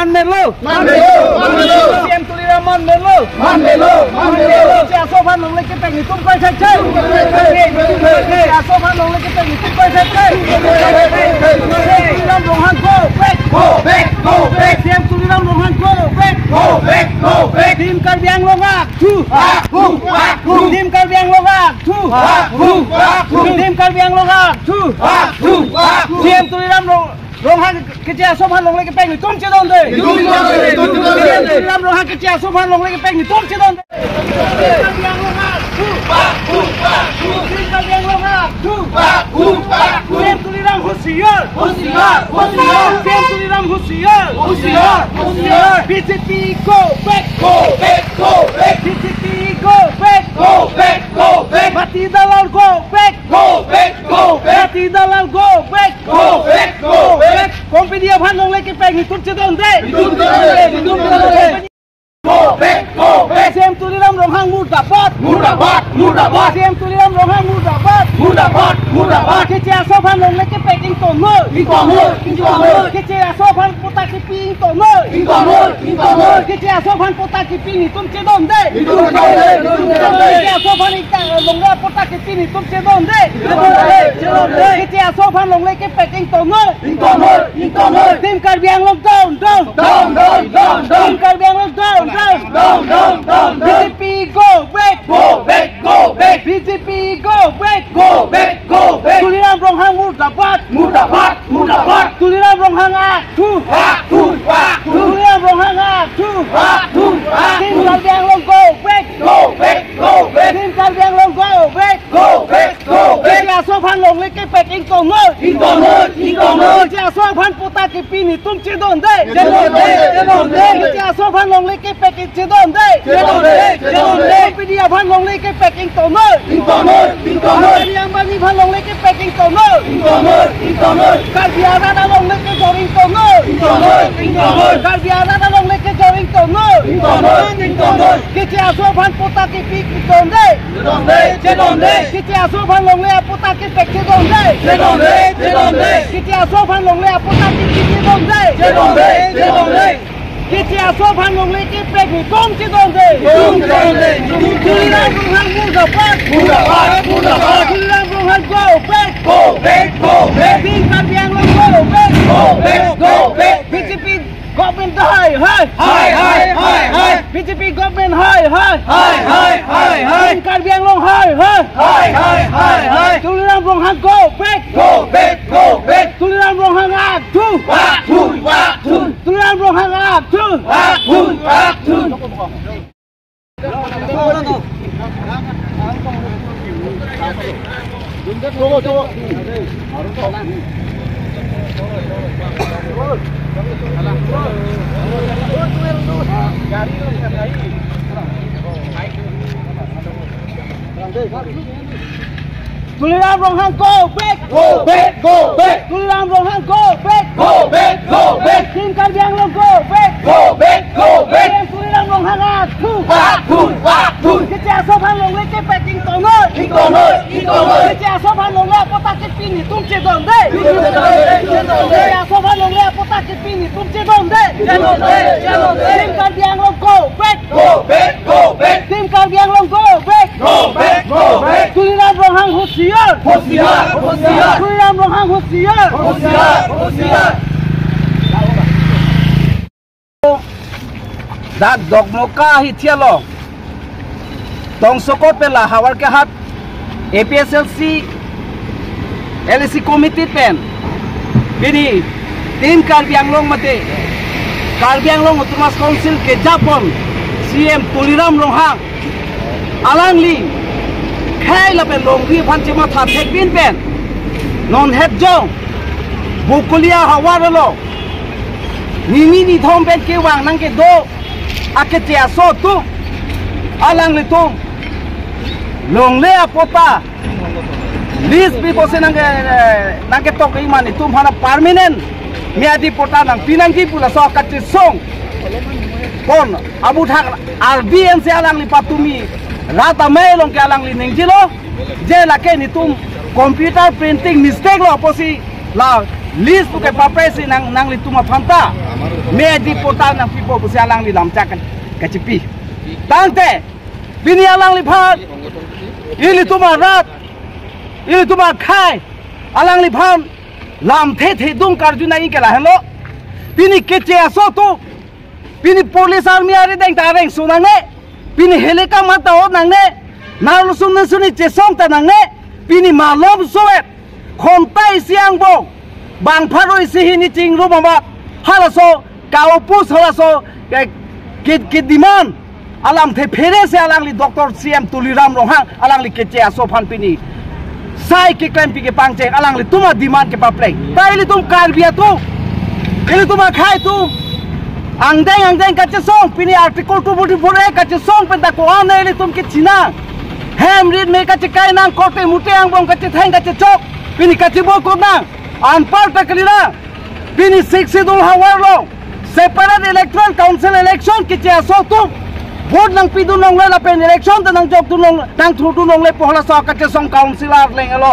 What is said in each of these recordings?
Manmelo. CM Tuliram Manmelo. Kece Asofan Long Lek Peng Nitum Koi Sache. Kece Asofan Long Lek Peng Nitum Koi Sache. Tuliram Rohan Go back. CM Tuliram Rohan Go back. Tim Karbiang Longak. Tim Karbiang Longak. Tim Karbiang Longak. CM Tuliram Rohan Kece Asofan Long Lek Peng Nitum Chedon De. Tuliram Rohan Kece Asofan Long Lek Peng Nitum Chedon De. Karbiang Longak. Tim Karbiang Longak. CM Tuliram Hosiar. CM Tuliram Hosiar. BJP go back. BJP go back. Mati Dalal go back. Mati Dalal go back. Kompi dia Phan Long Lek Peng Nitum Chedon De. Go back. CM Tuliram Rohan Murdabat. CM Tuliram Rohan Murdabat. Kece Asofan Long Lek Peng Intono. Kece Asofan Kota Kipi Intono. Kece Asofan Kota Kipi Nitum Chedon De. Kece Asofan Long Lek Kota Kipi Nitum Chedon De. Kece Asofan Long Lek Peng Intono. Tim Karbiang Long down. Tim Karbiang Long down. BJP go back. BJP go back. Tuliram Rohan Murdabat. Tuliram Rohan Aktu. Tuliram Rohan Aktu. Tim Karbiang Long go back. Tim Karbiang Long go back. Kece Asofan Long Lek Peng Intono. Kece Asofan Kota Kipi Nitum Chedon De. Kece Asofan Long Lek Peng Chedon De. Kompi dia Phan Long Lek Peng Intono. Yang bani Phan Long Lek Peng Intono. Karbiara Long Lek Joring Tono. Karbiara Long Lek Joring Tono. Kece Asofan Kota Kipi Chedon De. Kece Asofan Long Lek Kota Kipi Chedon De. Kece Asofan Long Lek Kota Kipi Chedon De. Kece Asofan Long Lek Peng Nitum Chedon De. Tuliram Rohan Murdabat. Tuliram Rohan go back. Tim Karbiang Long go back. BJP government high. BJP government high. Tim Karbiang Long high. Tuliram Rohan go back. Tuliram Rohan Aktu. Tuliram Rohan Aktu. Tuliram Rohan go back. Tuliram Rohan go back. Tim Karbiang Long go back. Tuliram Rohan Aktu. Kece Asofan Long Lek Peng Intono. Kece Asofan Long Lek Kota Kipi Nitum Chedon De. Kece Asofan Long Lek Kota Kipi Nitum Chedon De. Tim Karbiang Long go back. Tim Karbiang Long go back. Tuliram Rohan Hosiar. Tuliram Rohan Hosiar. Dat dog moka hitialo. Tong sokot pela hawar ke hat APSLC LC committee pen. Bini Tim Karbiang Long mate. Karbiang Long Autonomous Council ke Japon. CM Tuliram Rohan Alangli khai la pen long ri phan chima tha thek bin pen non het jong bukulia hawaralo ni thom pen ke wang nang ke do ake tia so tu alang le tum long le apota list bi bose nang ke tok imani tum hana permanent miadi pota nang pinangki pula so kati song pon abu thak RBN se alang li patumi rata mailong ke alang li nengjilo je la ke ni tum computer printing mistake lo posi la list tu ke papresi nang li tuma phanta me di portal nang pipo bu alang li lam chakan kacipi tangte bini alang li phat ili tuma rat ili tuma khai alang li pham lam the dung karjuna i kala hello bini kece aso tu bini police army ari deng tareng sunang ne bini helika mata ho nang ne nalu suni chesong ta nang ne bini malom soet khontai siang bo bang pharoi sihini ching ru mama halaso kaupus halaso ke diman alam the phere se alang li doctor CM Tuliram Rohang alang li kece aso phan pini sai ke claim pi ke pangche alang li tuma demand ke papleng tai li tum kar bia tu ili tuma khai tu angdeng kache song pini article 244 kache song penta ko ane ili tum ke china hem read me kache kai nang kote mute ang bong kache thang kache chok pini kache bo ko nang anpar taklila pini 6 dul hawar lo separate electoral council election ke che so tu vote nang pidu nong le la pen election ta nang jok tu nong nang thu tu nong le pohla so kache song councilor leng alo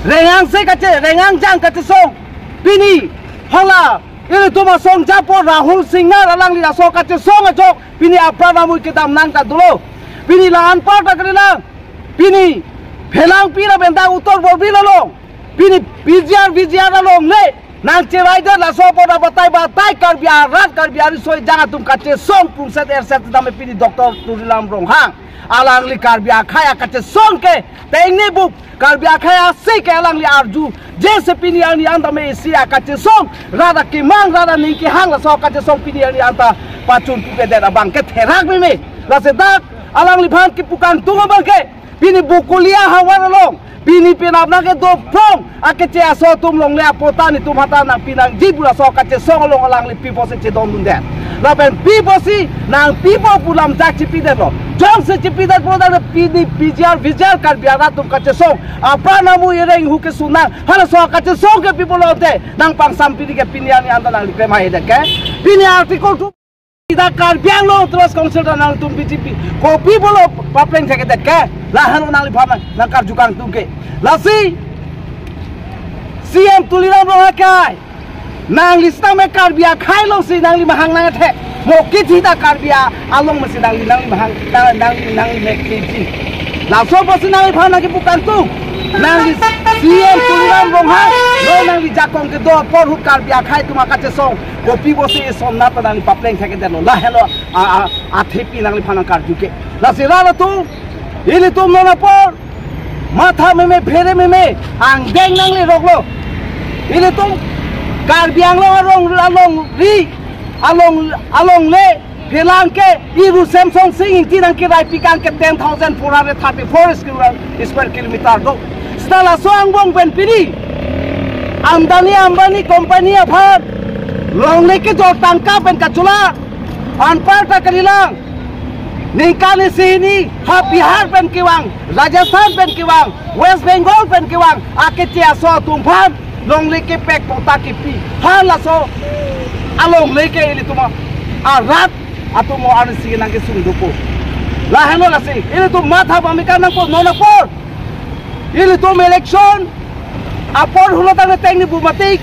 rengang se kache rengang jang kache song pini hala ini tuma song japo Rahul Singar alang li so kache song ajok pini aprana mui kitam nang ta dulo pini la anpar taklila pini phelang pira benda utor borbi lo pini bijar lo le nang chewaider la so poda batai karbia rat karbia ri soi janga tum kache song pungset erset dame pini Dr. Tuliram Rohang alang li karbia khaya kache song ke tengni buk karbia khaya se ke alang li arju jese pini ani anda me sia kache song rada ki mang rada ni ki hang la so kache song pini ani anta pachun pu ke da bang ke therak me la se dak alang li phan ki pukan tunga bang ke pini bukulia hawar long pini pinap na ke do from ake che aso tum long le apota ni tum hata nang pinang jibula so kache song long alang li pipo se che don dun den la ben pipo si nang pipo pulam jak chipi de lo jong se chipi de poda de pini vijar kar biara tum kache song apa namu yereng hu ke sunang hala so kache song ke pipo lo de nang pang sam pini ke pini ani anda nang li prema he de ke pini article 2 ida kar biang lo terus konsultan nang tum BJP kopi bolo papleng ke de ke lahan nang li phama nang kar jukang tum ke lasi CM Tuliram Rohang kai nang lista me kar bia khai lo si nang li mahang nang the mo ki thi da kar bia along ma si nang li mahang nang li me ki thi la so bo si nang li phana ki bukan tu nang li CM Tuliram Rohang lo nang li jakong ke do por hu kar bia khai tuma kache song kopi bo si som na ta nang li papleng ke de lo la hello a thepi nang li phana kar juke la si la tu ili tum no na por matha me phere me ang deng nang li roklo ili tum kar biang lo along ri along le phelang ke iru Samsung sing ti nang ke rai pikang ke 10,434 square kilometer do stala so ang bong ben pini ambani company aphat long le ke jo tangka ben ka chula anpar ta kalilang ningkani sini ha Bihar ben kiwang Rajasthan ben kiwang West Bengal ben kiwang ake tia so tumphan long leke pek pota ki pi hala so along leke ili tuma arat atumo arsi nang ke sundupo la hano la si ili tum matha bamika nang ko nona por ili tum election apor hulata na tengni bumatik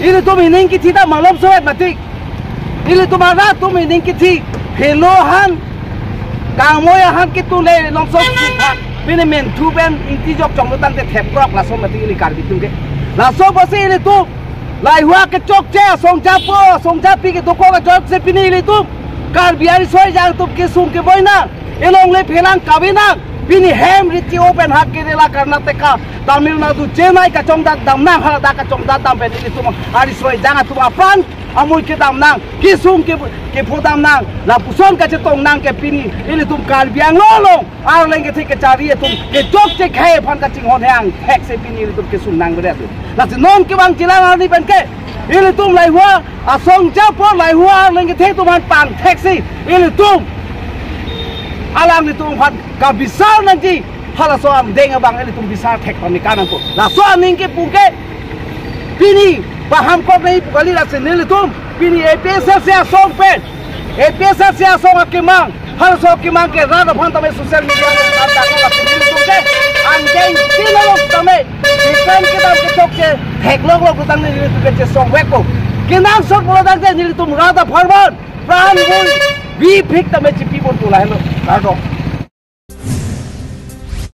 ili tum hining ki thita malom soet matik ili tum arat tum hining ki thi hello han kamoy han ki tu le long so pini men tu ben inti job chong tan te thep krok la so mati ili kar bitu ke la so bosi ili tu lai hua ke chok che song ja pi ke doko ka job se pini ili tu kar biari soi jang tu ke sung ke boina elong le phelang kabina pini hem riti open hak ke la Karnataka Tamil Nadu Chennai ka chong da dam nang hala da ka chong da dam ben ili tu ari soi jang tu apan amul ke dam nang ki sung ke phodam nang la puson ka che tong nang ke pini ili tum kar biang lo ar leng ke thik ke chari tum ke chok che khae phan ka ching hon hang thek se pini ili tum ke sung nang bere la se non ke bang chilang ani ben ke ili tum lai hua asong ja por lai hua ar leng ke the tum han pang thek si ili tum alam ni tum phan ka bisar nang ji hala so am deng abang ili tum bisar thek pan ni kanang ko la so aning ke pungke pini paham ko nahi kali la se nil tum pini APS se asong pe APS se asong akimang hal so kimang ke rada phan tame social media la ta ko la nil tum ke ang deng tinalo tame Ikan kita ketok ke teknolog lo kutang ni tu ke song weko. Kinang sok bola dak ni tu rada farban. Pran bui. Bi phik ta me chipi bon tu lai lo. Kar do.